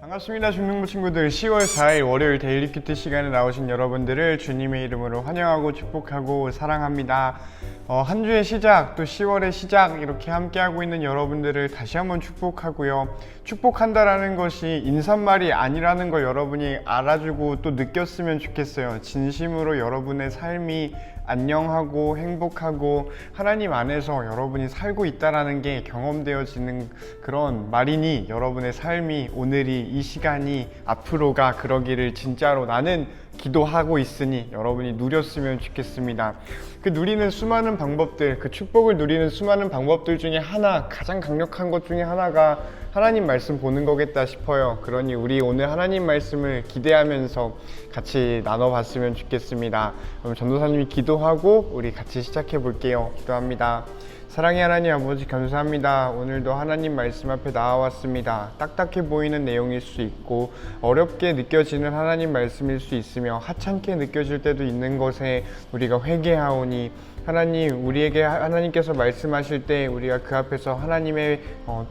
반갑습니다. 중등부 친구들. 10월 4일 월요일 데일리 큐티 시간에 나오신 여러분들을 주님의 이름으로 환영하고 축복하고 사랑합니다. 한 주의 시작, 또 10월의 시작 이렇게 함께하고 있는 여러분들을 다시 한번 축복하고요. 축복한다라는 것이 인사말이 아니라는 걸 여러분이 알아주고 또 느꼈으면 좋겠어요. 진심으로 여러분의 삶이 안녕하고 행복하고 하나님 안에서 여러분이 살고 있다라는 게 경험되어지는 그런 말이니, 여러분의 삶이, 오늘이, 이 시간이, 앞으로가 그러기를 진짜로 나는 기도하고 있으니 여러분이 누렸으면 좋겠습니다. 그 누리는 수많은 방법들, 그 축복을 누리는 수많은 방법들 중에 하나, 가장 강력한 것 중에 하나가 하나님 말씀 보는 거겠다 싶어요. 그러니 우리 오늘 하나님 말씀을 기대하면서 같이 나눠봤으면 좋겠습니다. 그럼 전도사님이 기도하고 우리 같이 시작해 볼게요. 기도합니다. 사랑의 하나님 아버지, 감사합니다. 오늘도 하나님 말씀 앞에 나와왔습니다. 딱딱해 보이는 내용일 수 있고 어렵게 느껴지는 하나님 말씀일 수 있으며 하찮게 느껴질 때도 있는 것에 우리가 회개하오니, 하나님, 우리에게 하나님께서 말씀하실 때 우리가 그 앞에서 하나님의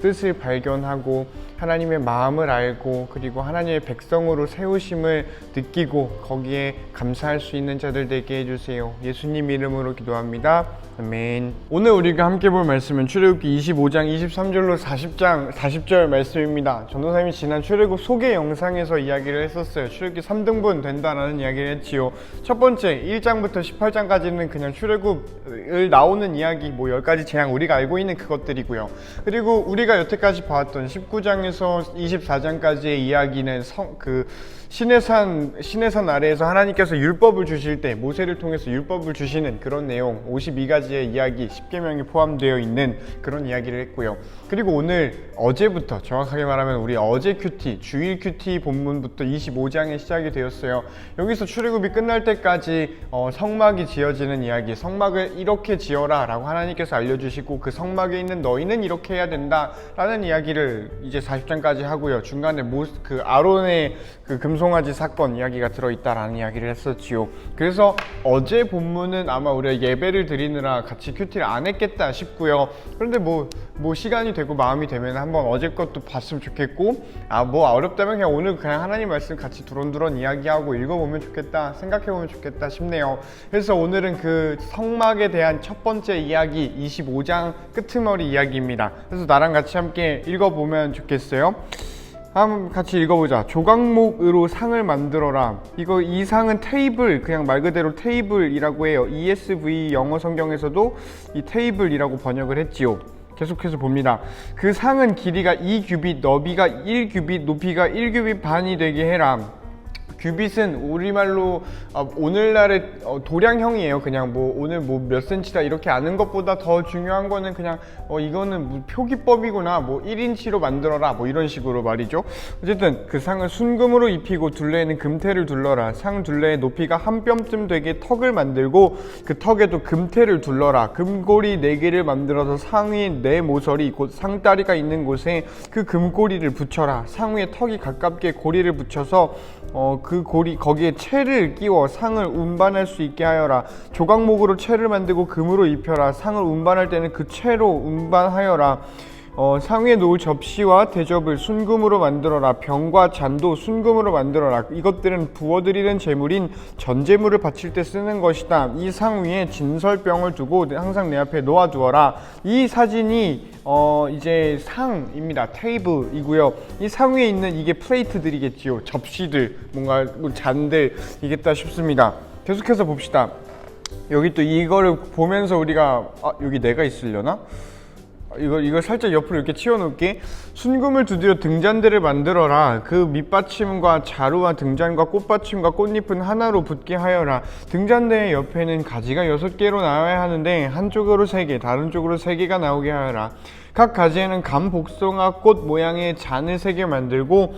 뜻을 발견하고 하나님의 마음을 알고, 그리고 하나님의 백성으로 세우심을 느끼고 거기에 감사할 수 있는 자들 되게 해주세요. 예수님 이름으로 기도합니다. 아멘. 오늘 우리가 함께 볼 말씀은 출애굽기 25장 23절로 40절 말씀입니다. 전도사님이 지난 출애굽 소개 영상에서 이야기를 했었어요. 출애굽기 3등분 된다라는 이야기를 했지요. 첫 번째 1장부터 18장까지는 그냥 출애굽을 나오는 이야기, 10가지 재앙, 우리가 알고 있는 그것들이고요. 그리고 우리가 여태까지 봐왔던 19장에서 24장까지의 이야기는 시내산 아래에서 하나님께서 율법을 주실 때 모세를 통해서 율법을 주시는 그런 내용, 52가지의 이야기, 10계명이 포함되어 있는 그런 이야기를 했고요. 그리고 오늘, 어제부터, 정확하게 말하면 우리 어제 큐티, 주일 큐티 본문부터 25장에 시작이 되었어요. 여기서 출애굽이 끝날 때까지 성막이 지어지는 이야기, 성막을 이렇게 지어라 라고 하나님께서 알려주시고, 그 성막에 있는 너희는 이렇게 해야 된다 라는 이야기를 이제 40장까지 하고요. 중간에 아론의 그 금송아지 사건 이야기가 들어있다라는 이야기를 했었지요. 그래서 어제 본문은 아마 우리가 예배를 드리느라 같이 큐티를 안 했겠다 싶고요. 그런데 뭐 시간이 되고 마음이 되면 한번 어제 것도 봤으면 좋겠고, 어렵다면 그냥 오늘 그냥 하나님 말씀 같이 두런두런 이야기하고 읽어보면 좋겠다, 생각해보면 좋겠다 싶네요. 그래서 오늘은 그 성막에 대한 첫 번째 이야기, 25장 끄트머리 이야기입니다. 그래서 나랑 같이 함께 읽어보면 좋겠어요. 한번 같이 읽어보자. 조각목으로 상을 만들어라. 이 상은 테이블, 그냥 말 그대로 테이블이라고 해요. ESV 영어 성경에서도 이 테이블이라고 번역을 했지요. 계속해서 봅니다. 그 상은 길이가 2규빗, 너비가 1규빗, 높이가 1규빗 반이 되게 해라. 규빗은 우리말로 오늘날의 도량형이에요. 그냥 오늘 몇 센치다 이렇게 아는 것보다 더 중요한 거는 그냥 이거는 표기법이구나, 1인치로 만들어라, 이런 식으로 말이죠. 어쨌든 그 상을 순금으로 입히고 둘레에는 금테를 둘러라. 상 둘레의 높이가 한 뼘쯤 되게 턱을 만들고 그 턱에도 금테를 둘러라. 금고리 4개를 만들어서 상위 4모서리 곧 상다리가 있는 곳에 그 금고리를 붙여라. 상 위에 턱이 가깝게 고리를 붙여서 그 고리 거기에 채를 끼워 상을 운반할 수 있게 하여라. 조각목으로 채를 만들고 금으로 입혀라. 상을 운반할 때는 그 채로 운반하여라. 상 위에 놓을 접시와 대접을 순금으로 만들어라. 병과 잔도 순금으로 만들어라. 이것들은 부어드리는 제물인 전제물을 바칠 때 쓰는 것이다. 이 상 위에 진설병을 두고 항상 내 앞에 놓아두어라. 이 사진이 이제 상입니다. 테이블이고요. 이 상 위에 있는 이게 플레이트들이겠지요. 접시들, 뭔가 잔들이겠다 싶습니다. 계속해서 봅시다. 여기 또 이거를 보면서 우리가 여기 내가 있으려나? 이걸 살짝 옆으로 이렇게 치워놓을게. 순금을 두드려 등잔대를 만들어라. 그 밑받침과 자루와 등잔과 꽃받침과 꽃잎은 하나로 붙게 하여라. 등잔대의 옆에는 가지가 6개로 나와야 하는데 한쪽으로 3개, 다른 쪽으로 3개가 나오게 하여라. 각 가지에는 감복숭아 꽃 모양의 잔을 3개 만들고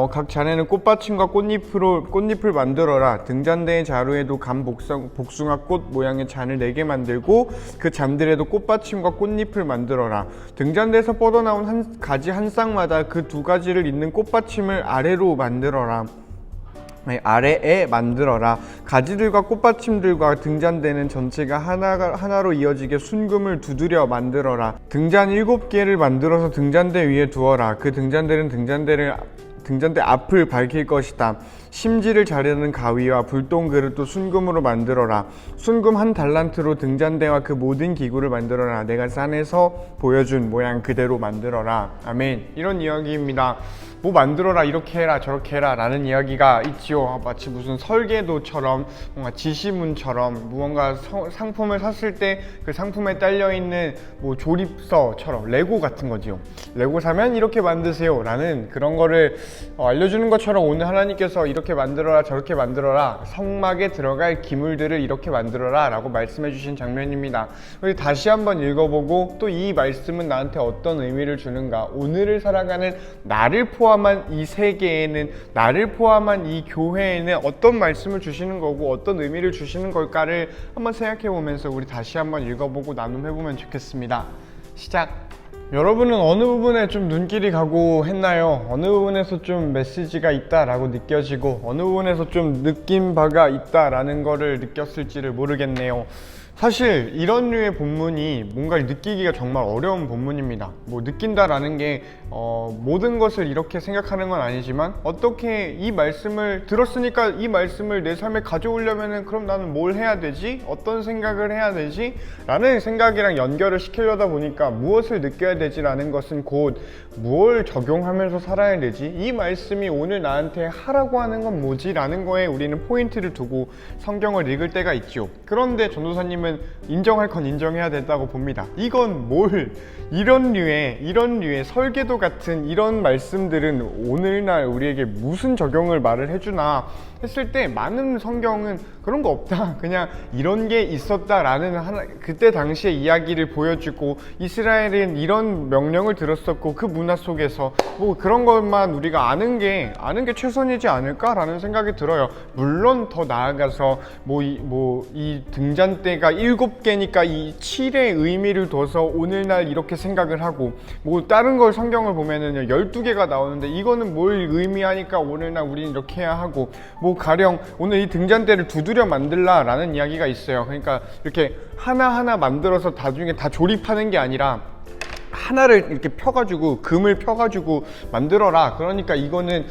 각 잔에는 꽃받침과 꽃잎을 만들어라. 등잔대의 자루에도 감복숭아 꽃 모양의 잔을 4개 만들고 그 잔들에도 꽃받침과 꽃잎을 만들어라. 등잔대에서 뻗어나온 한 가지 한 쌍마다 그 2가지를 잇는 꽃받침을 아래로 만들어라. 아래에 만들어라. 가지들과 꽃받침들과 등잔대는 전체가 하나로 이어지게 순금을 두드려 만들어라. 등잔 7개를 만들어서 등잔대 위에 두어라. 그 등잔대는 등잔대 앞을 밝힐 것이다. 심지를 자르는 가위와 불똥 그릇도 순금으로 만들어라. 순금 1달란트로 등잔대와 그 모든 기구를 만들어라. 내가 산에서 보여준 모양 그대로 만들어라. 아멘. 이런 이야기입니다. 뭐 만들어라, 이렇게 해라, 저렇게 해라 라는 이야기가 있지요. 마치 무슨 설계도처럼, 뭔가 지시문처럼, 무언가 상품을 샀을 때 그 상품에 딸려있는 뭐 조립서처럼, 레고 같은 거지요. 레고 사면 이렇게 만드세요 라는 그런 거를 알려주는 것처럼 오늘 하나님께서 이렇게 만들어라, 저렇게 만들어라, 성막에 들어갈 기물들을 이렇게 만들어라 라고 말씀해 주신 장면입니다. 우리 다시 한번 읽어보고 또 이 말씀은 나한테 어떤 의미를 주는가, 오늘을 살아가는 나를 포함한 이 세계에는, 나를 포함한 이 교회에는 어떤 말씀을 주시는 거고 어떤 의미를 주시는 걸까를 한번 생각해 보면서 우리 다시 한번 읽어보고 나눔해 보면 좋겠습니다. 시작! 여러분은 어느 부분에 좀 눈길이 가고 했나요? 어느 부분에서 좀 메시지가 있다라고 느껴지고 어느 부분에서 좀 느낀 바가 있다라는 거를 느꼈을지를 모르겠네요. 사실 이런 류의 본문이 뭔가를 느끼기가 정말 어려운 본문입니다. 뭐 느낀다라는 게 모든 것을 이렇게 생각하는 건 아니지만, 어떻게 이 말씀을 들었으니까 이 말씀을 내 삶에 가져오려면은 그럼 나는 뭘 해야 되지? 어떤 생각을 해야 되지? 라는 생각이랑 연결을 시키려다 보니까 무엇을 느껴야 되지라는 것은 곧 무엇을 적용하면서 살아야 되지? 이 말씀이 오늘 나한테 하라고 하는 건 뭐지? 라는 거에 우리는 포인트를 두고 성경을 읽을 때가 있죠. 그런데 전도사님은 인정할 건 인정해야 된다고 봅니다. 이건 뭘, 이런 류의 설계도 같은 이런 말씀들은 오늘날 우리에게 무슨 적용을 말을 해주나 했을 때, 많은 성경은 그런 거 없다, 그냥 이런 게 있었다라는 그때 당시의 이야기를 보여주고, 이스라엘은 이런 명령을 들었었고 그 문화 속에서 뭐 그런 것만 우리가 아는 게 최선이지 않을까라는 생각이 들어요. 물론 더 나아가서 이 등잔대가 7개니까 이 7의 의미를 둬서 오늘날 이렇게 생각을 하고, 뭐 다른 걸 성경을 보면은 12개가 나오는데 이거는 뭘 의미하니까 오늘날 우리는 이렇게 해야 하고, 뭐 가령 오늘 이 등잔대를 두드려 만들라 라는 이야기가 있어요. 그러니까 이렇게 하나하나 만들어서 나중에 다 조립하는 게 아니라 하나를 이렇게 펴가지고, 금을 펴가지고 만들어라. 그러니까 이거는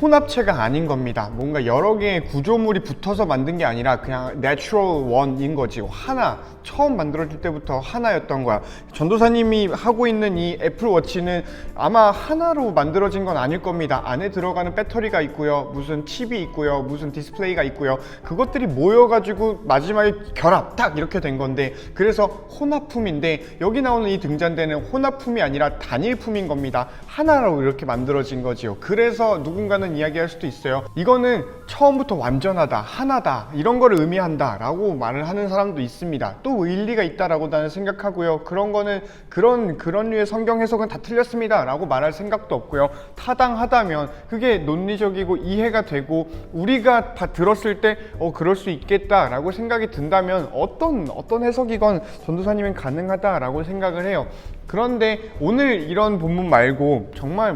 혼합체가 아닌 겁니다. 뭔가 여러 개의 구조물이 붙어서 만든 게 아니라 그냥 natural one인 거지. 하나, 처음 만들어질 때부터 하나였던 거야. 전도사님이 하고 있는 이 애플워치는 아마 하나로 만들어진 건 아닐 겁니다. 안에 들어가는 배터리가 있고요, 무슨 칩이 있고요, 무슨 디스플레이가 있고요. 그것들이 모여가지고 마지막에 결합 딱 이렇게 된 건데, 그래서 혼합품인데 여기 나오는 이 등잔대는 혼합품이 아니라 단일품인 겁니다. 하나로 이렇게 만들어진 거지요. 그래서 누군가는 이야기할 수도 있어요. 이거는 처음부터 완전하다, 하나다, 이런 거를 의미한다 라고 말을 하는 사람도 있습니다. 또 일리가 있다라고 나는 생각하고요. 그런 거는 그런 류의 성경 해석은 다 틀렸습니다 라고 말할 생각도 없고요. 타당하다면, 그게 논리적이고 이해가 되고 우리가 다 들었을 때 그럴 수 있겠다 라고 생각이 든다면 어떤 해석이건 전도사님은 가능하다라고 생각을 해요. 그런데 오늘 이런 본문 말고 정말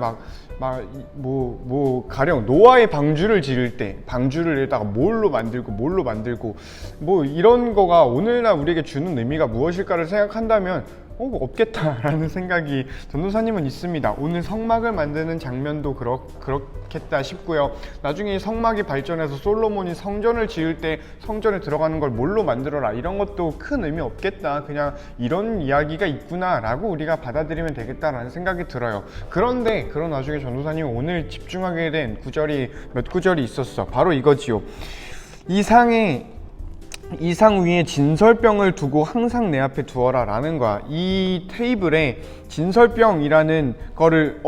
가령 노아의 방주를 지을 때 방주를 여기다가 뭘로 만들고 뭐 이런 거가 오늘날 우리에게 주는 의미가 무엇일까를 생각한다면 없겠다라는 생각이 전도사님은 있습니다. 오늘 성막을 만드는 장면도 그렇겠다 싶고요. 나중에 성막이 발전해서 솔로몬이 성전을 지을 때 성전에 들어가는 걸 뭘로 만들어라, 이런 것도 큰 의미 없겠다, 그냥 이런 이야기가 있구나 라고 우리가 받아들이면 되겠다라는 생각이 들어요. 그런데 그런 와중에 전도사님이 오늘 집중하게 된 구절이 몇 구절이 있었어. 바로 이거지요. 이 상 위에 진설병을 두고 항상 내 앞에 두어라 라는 거야. 이 테이블에 진설병이라는 거를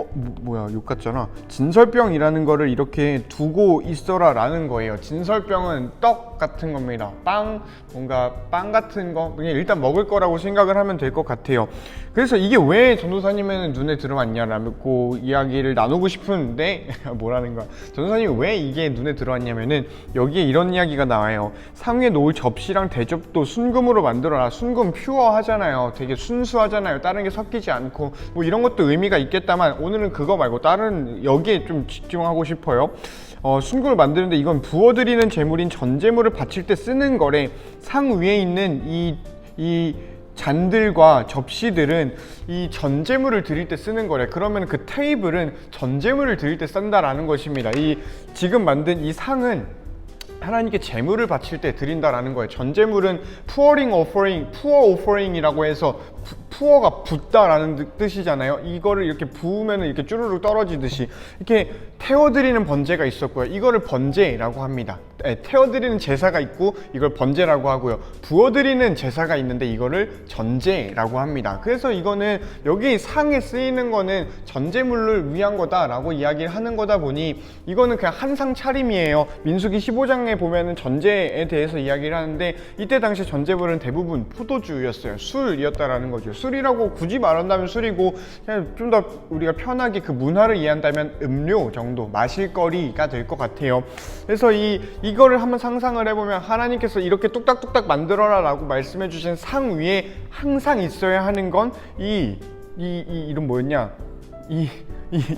욕 같잖아. 진설병이라는 거를 이렇게 두고 있어라 라는 거예요. 진설병은 떡 같은 겁니다. 뭔가 빵 같은 거, 그냥 일단 먹을 거라고 생각을 하면 될 것 같아요. 그래서 이게 왜 전도사님은 눈에 들어왔냐라고 이야기를 나누고 싶은데 뭐라는 거야. 전도사님이 왜 이게 눈에 들어왔냐면은 여기에 이런 이야기가 나와요. 상위에 놓을 접시랑 대접도 순금으로 만들어라. 순금 퓨어 하잖아요. 되게 순수하잖아요. 다른 게 섞이지 않고, 뭐 이런 것도 의미가 있겠다만 오늘은 그거 말고 다른 여기에 좀 집중하고 싶어요. 순금을 만드는데 이건 부어드리는 재물인 전재물을 바칠 때 쓰는 거래. 상 위에 있는 이 잔들과 접시들은 이 전재물을 드릴 때 쓰는 거래. 그러면 그 테이블은 전재물을 드릴 때 쓴다라는 것입니다. 이 지금 만든 이 상은 하나님께 재물을 바칠 때 드린다라는 거예요. 전재물은 pouring offering, pour offering이라고 해서 pu어가 붓다라는 뜻이잖아요. 이거를 이렇게 부으면 이렇게 쭈루룩 떨어지듯이 이렇게 태워드리는 번제가 있었고요. 이거를 번제라고 합니다. 태워드리는 제사가 있고 이걸 번제라고 하고요. 부어드리는 제사가 있는데 이거를 전제라고 합니다. 그래서 이거는 여기 상에 쓰이는 거는 전제물을 위한 거다라고 이야기를 하는 거다 보니 이거는 그냥 한상 차림이에요. 민수기 15장에 보면은 전제에 대해서 이야기를 하는데 이때 당시 전제물은 대부분 포도주였어요. 술이었다라는 거죠. 술이라고 굳이 말한다면 술이고 그냥 좀 더 우리가 편하게 그 문화를 이해한다면 음료 정도, 마실 거리가 될 것 같아요. 그래서 이거를 한번 상상을 해보면 하나님께서 이렇게 뚝딱뚝딱 만들어라 라고 말씀해 주신 상 위에 항상 있어야 하는 건 이름 뭐였냐?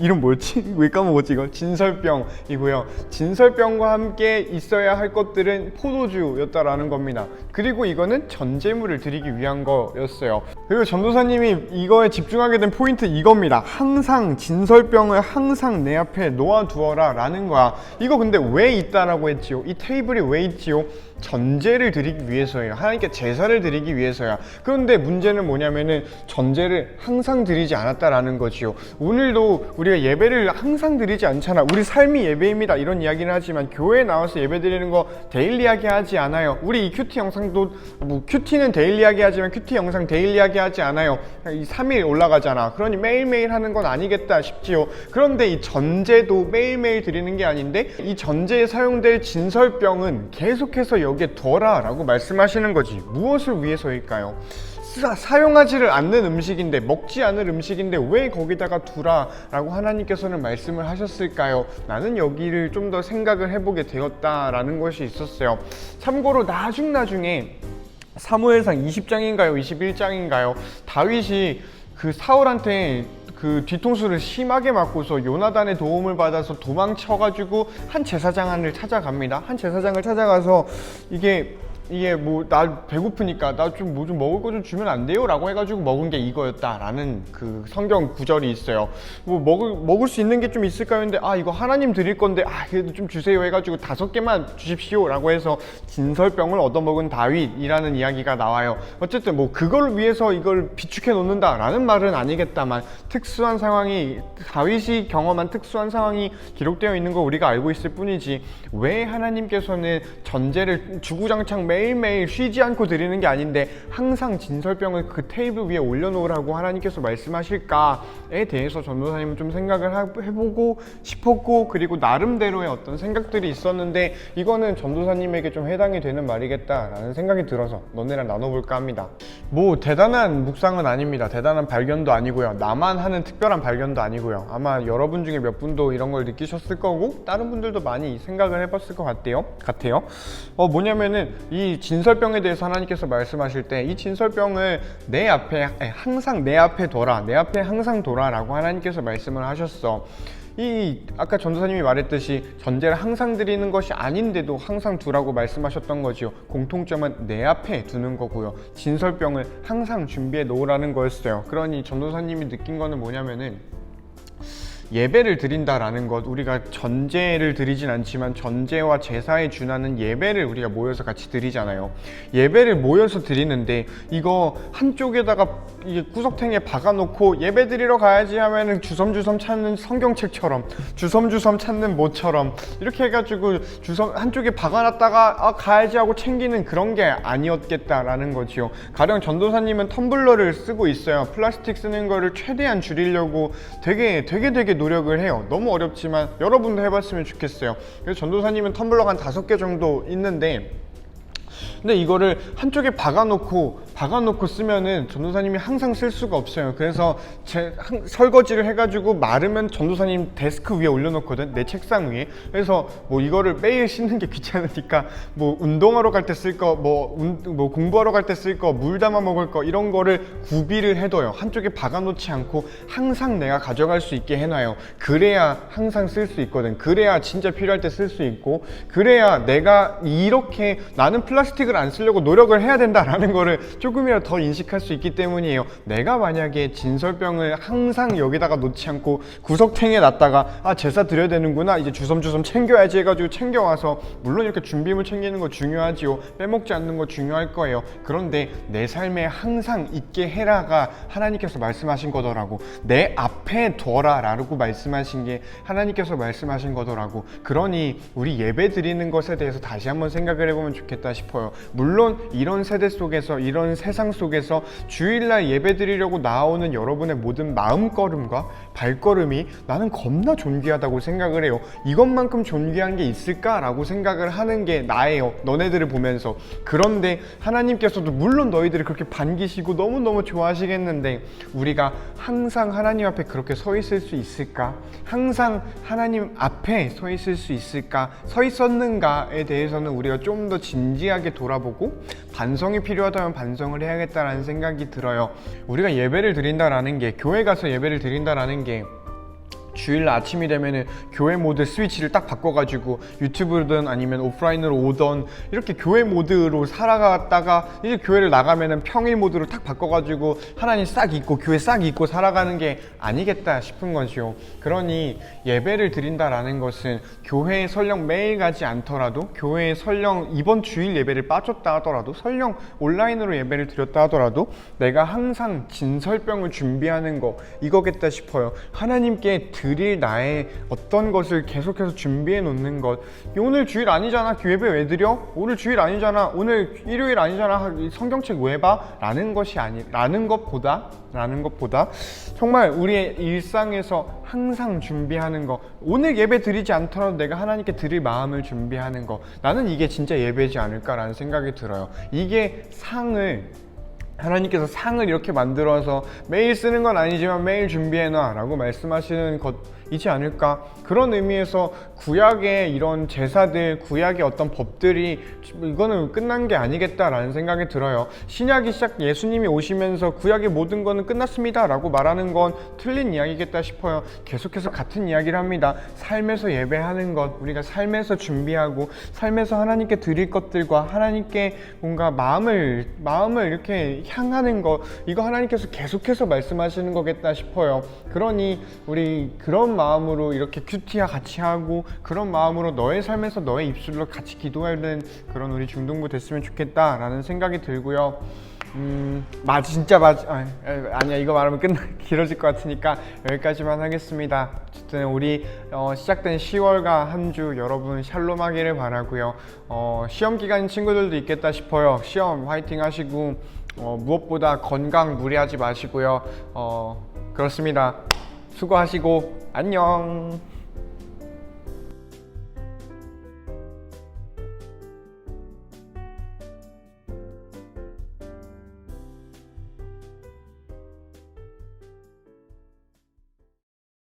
이름 뭐였지? 왜 까먹었지 이거? 진설병이고요. 진설병과 함께 있어야 할 것들은 포도주였다라는 겁니다. 그리고 이거는 전제물을 드리기 위한 거였어요. 그리고 전도사님이 이거에 집중하게 된 포인트 이겁니다. 항상 진설병을 항상 내 앞에 놓아두어라 라는 거야. 이거 근데 왜 있다라고 했지요? 이 테이블이 왜 있지요? 전제를 드리기 위해서예요. 하나님께 제사를 드리기 위해서야. 그런데 문제는 뭐냐면은 전제를 항상 드리지 않았다라는 거지요. 오늘도 우리가 예배를 항상 드리지 않잖아. 우리 삶이 예배입니다 이런 이야기를 하지만 교회에 나와서 예배 드리는 거 데일리하게 하지 않아요. 우리 이 큐티 영상도 뭐 큐티는 데일리하게 하지만 큐티 영상 데일리하게 하지 않아요. 이 3일 올라가잖아. 그러니 매일매일 하는 건 아니겠다 싶지요. 그런데 이 전제도 매일매일 드리는 게 아닌데 이 전제에 사용될 진설병은 계속해서 여기에 둬라 라고 말씀하시는 거지. 무엇을 위해서일까요? 사용하지를 않는 음식인데, 먹지 않을 음식인데 왜 거기다가 두라 라고 하나님께서는 말씀을 하셨을까요? 나는 여기를 좀 더 생각을 해보게 되었다라는 것이 있었어요. 참고로 나중에 사무엘상 20장인가요 21장인가요 다윗이 그 사울한테 그 뒤통수를 심하게 맞고서 요나단의 도움을 받아서 도망쳐가지고 한 제사장을 찾아갑니다. 한 제사장을 찾아가서 이게 뭐 나 배고프니까 나 좀 뭐 좀 먹을 거 좀 주면 안 돼요? 라고 해가지고 먹은 게 이거였다라는 그 성경 구절이 있어요. 뭐 먹을 수 있는 게 좀 있을까요? 근데 이거 하나님 드릴 건데 그래도 좀 주세요 해가지고 5개만 주십시오 라고 해서 진설병을 얻어먹은 다윗이라는 이야기가 나와요. 어쨌든 뭐 그걸 위해서 이걸 비축해 놓는다 라는 말은 아니겠다만 특수한 상황이 다윗이 경험한 특수한 상황이 기록되어 있는 거 우리가 알고 있을 뿐이지 왜 하나님께서는 전제를 주구장창 매일매일 쉬지 않고 드리는 게 아닌데 항상 진설병을 그 테이블 위에 올려놓으라고 하나님께서 말씀하실까에 대해서 전도사님은 좀 생각을 해보고 싶었고 그리고 나름대로의 어떤 생각들이 있었는데 이거는 전도사님에게 좀 해당이 되는 말이겠다라는 생각이 들어서 너네랑 나눠볼까 합니다. 뭐 대단한 묵상은 아닙니다. 대단한 발견도 아니고요. 나만 하는 특별한 발견도 아니고요. 아마 여러분 중에 몇 분도 이런 걸 느끼셨을 거고 다른 분들도 많이 생각을 해봤을 것 같아요. 뭐냐면은 이 진설병에 대해서 하나님께서 말씀하실 때 이 진설병을 내 앞에 항상 내 앞에 둬라, 내 앞에 항상 둬라 라고 하나님께서 말씀을 하셨어. 아까 전도사님이 말했듯이 전제를 항상 드리는 것이 아닌데도 항상 두라고 말씀하셨던 거지요. 공통점은 내 앞에 두는 거고요. 진설병을 항상 준비해 놓으라는 거였어요. 그러니 전도사님이 느낀 거는 뭐냐면은 예배를 드린다라는 것, 우리가 전제를 드리진 않지만 전제와 제사에 준하는 예배를 우리가 모여서 같이 드리잖아요. 예배를 모여서 드리는데 이거 한쪽에다가 이게 구석탱이에 박아놓고 예배 드리러 가야지 하면은 주섬주섬 찾는 성경책처럼 주섬주섬 찾는 모처럼 이렇게 해가지고 한쪽에 박아놨다가 가야지 하고 챙기는 그런 게 아니었겠다라는 거지요. 가령 전도사님은 텀블러를 쓰고 있어요. 플라스틱 쓰는 거를 최대한 줄이려고 되게 노력을 해요. 너무 어렵지만 여러분도 해봤으면 좋겠어요. 그래서 전도사님은 텀블러가 한 5개 정도 있는데 근데 이거를 한쪽에 박아놓고 쓰면은 전도사님이 항상 쓸 수가 없어요. 그래서 설거지를 해가지고 마르면 전도사님 데스크 위에 올려놓거든, 내 책상 위에. 그래서 뭐 이거를 매일 씻는 게 귀찮으니까 뭐 운동하러 갈 때 쓸 거, 뭐 공부하러 갈 때 쓸 거, 물 담아 먹을 거, 이런 거를 구비를 해둬요. 한쪽에 박아놓지 않고 항상 내가 가져갈 수 있게 해놔요. 그래야 항상 쓸 수 있거든. 그래야 진짜 필요할 때 쓸 수 있고, 그래야 내가 이렇게 나는 플라스틱을 안 쓰려고 노력을 해야 된다라는 거를 조금이라도 더 인식할 수 있기 때문이에요. 내가 만약에 진설병을 항상 여기다가 놓지 않고 구석탱이에 놨다가 제사 드려야 되는구나, 이제 주섬주섬 챙겨야지 해가지고 챙겨와서, 물론 이렇게 준비물 챙기는 거 중요하지요. 빼먹지 않는 거 중요할 거예요. 그런데 내 삶에 항상 있게 해라가 하나님께서 말씀하신 거더라고. 내 앞에 둬라 라고 말씀하신 게 하나님께서 말씀하신 거더라고. 그러니 우리 예배 드리는 것에 대해서 다시 한번 생각을 해보면 좋겠다 싶어요. 물론 이런 세대 속에서, 이런 세상 속에서 주일날 예배 드리려고 나오는 여러분의 모든 마음걸음과 발걸음이 나는 겁나 존귀하다고 생각을 해요. 이것만큼 존귀한 게 있을까라고 생각을 하는 게 나예요, 너네들을 보면서. 그런데 하나님께서도 물론 너희들을 그렇게 반기시고 너무너무 좋아하시겠는데, 우리가 항상 하나님 앞에 그렇게 서 있을 수 있을까? 항상 하나님 앞에 서 있을 수 있을까? 서 있었는가에 대해서는 우리가 좀 더 진지하게 돌아보고 반성이 필요하다면 반성을 해야겠다라는 생각이 들어요. 우리가 예배를 드린다라는 게, 교회 가서 예배를 드린다라는 게, 주일 아침이 되면은 교회 모드 스위치를 딱 바꿔가지고 유튜브든 아니면 오프라인으로 오던 이렇게 교회 모드로 살아갔다가 이제 교회를 나가면은 평일 모드로 딱 바꿔가지고 하나님 싹 잊고 교회 싹 잊고 살아가는 게 아니겠다 싶은 거죠. 그러니 예배를 드린다라는 것은 교회에 설령 매일 가지 않더라도, 교회에 설령 이번 주일 예배를 빠졌다 하더라도, 설령 온라인으로 예배를 드렸다 하더라도 내가 항상 진설병을 준비하는 거, 이거겠다 싶어요. 하나님께 드릴 나의 어떤 것을 계속해서 준비해 놓는 것. 오늘 주일 아니잖아, 예배 왜 드려? 오늘 주일 아니잖아, 오늘 일요일 아니잖아, 성경책 왜 봐? 라는 것보다 정말 우리의 일상에서 항상 준비하는 거, 오늘 예배 드리지 않더라도 내가 하나님께 드릴 마음을 준비하는 거, 나는 이게 진짜 예배지 않을까라는 생각이 들어요. 이게 하나님께서 상을 이렇게 만들어서 매일 쓰는 건 아니지만 매일 준비해놔 라고 말씀하시는 것이지 않을까. 그런 의미에서 구약의 이런 제사들, 구약의 어떤 법들이 이거는 끝난 게 아니겠다라는 생각이 들어요. 신약이 예수님이 오시면서 구약의 모든 거는 끝났습니다 라고 말하는 건 틀린 이야기겠다 싶어요. 계속해서 같은 이야기를 합니다. 삶에서 예배하는 것, 우리가 삶에서 준비하고 삶에서 하나님께 드릴 것들과 하나님께 뭔가 마음을 이렇게 향하는 것, 이거 하나님께서 계속해서 말씀하시는 거겠다 싶어요. 그러니 우리 그런 마음으로 이렇게 큐티와 같이 하고, 그런 마음으로 너의 삶에서 너의 입술로 같이 기도하는 그런 우리 중동부 됐으면 좋겠다라는 생각이 들고요. 아니야, 이거 말하면 길어질 것 같으니까 여기까지만 하겠습니다. 어쨌든 우리 시작된 10월과 한 주 여러분 샬롬하기를 바라고요. 시험 기간인 친구들도 있겠다 싶어요. 시험 화이팅 하시고, 무엇보다 건강 무리하지 마시고요. 그렇습니다. 수고하시고 안녕.